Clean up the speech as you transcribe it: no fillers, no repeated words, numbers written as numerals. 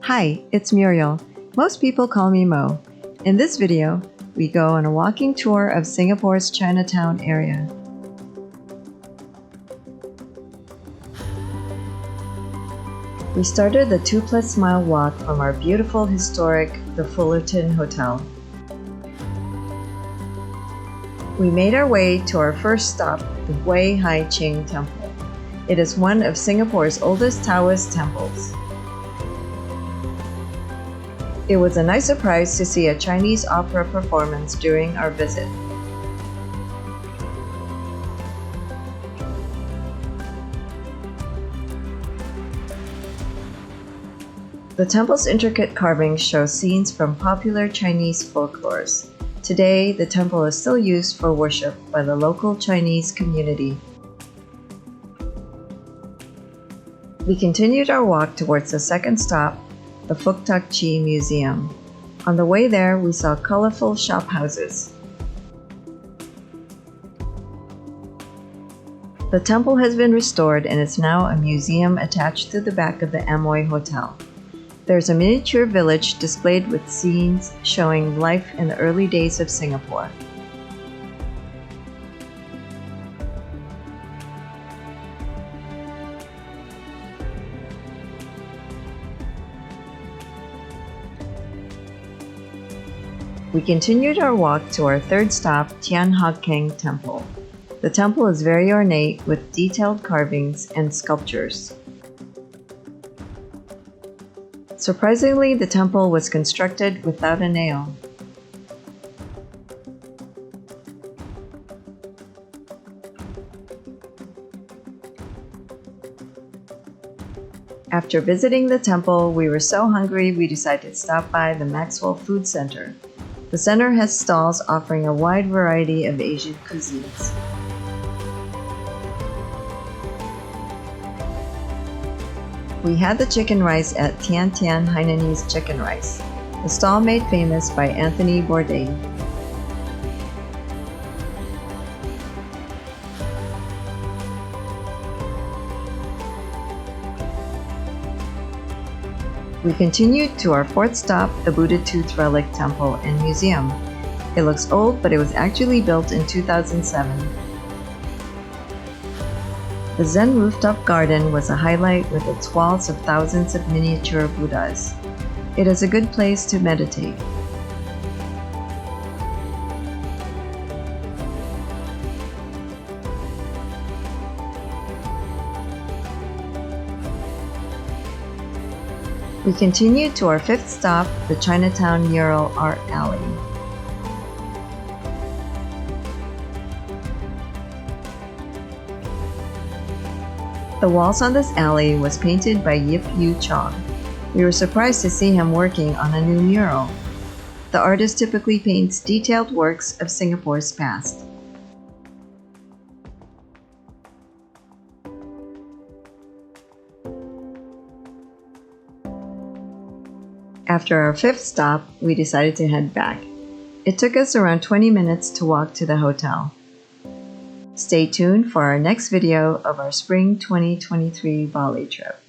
Hi, it's Muriel. Most people call me Mo. In this video, we go on a walking tour of Singapore's Chinatown area. We started the 2+ mile walk from our beautiful historic, the Fullerton Hotel. We made our way to our first stop, the Yueh Ching Temple. It is one of Singapore's oldest Taoist temples. It was a nice surprise to see a Chinese opera performance during our visit. The temple's intricate carvings show scenes from popular Chinese folklores. Today, the temple is still used for worship by the local Chinese community. We continued our walk towards the second stop, the Fuk Tak Chi Museum. On the way there, we saw colorful shophouses. The temple has been restored and is now a museum attached to the back of the Amoy Hotel. There's a miniature village displayed with scenes showing life in the early days of Singapore. We continued our walk to our third stop, Thian Keng Temple. The temple is very ornate with detailed carvings and sculptures. Surprisingly, the temple was constructed without a nail. After visiting the temple, we were so hungry we decided to stop by the Maxwell Food Centre. The center has stalls offering a wide variety of Asian cuisines. We had the chicken rice at Thian Hainanese Chicken Rice, the stall made famous by Bourdain. We continued to our fourth stop, the Buddha Tooth Relic Temple and Museum. It looks old, but it was actually built in 2007. The Zen rooftop garden was a highlight with its walls of thousands of miniature Buddhas. It is a good place to meditate. We continued to our fifth stop, the Chinatown Mural Art Alley. The walls on this alley was painted by Yip Yew Chong. We were surprised to see him working on a new mural. The artist typically paints detailed works of Singapore's past. After our fifth stop, we decided to head back. It took us around 20 minutes to walk to the hotel. Stay tuned for our next video of our Spring 2023 Bali trip.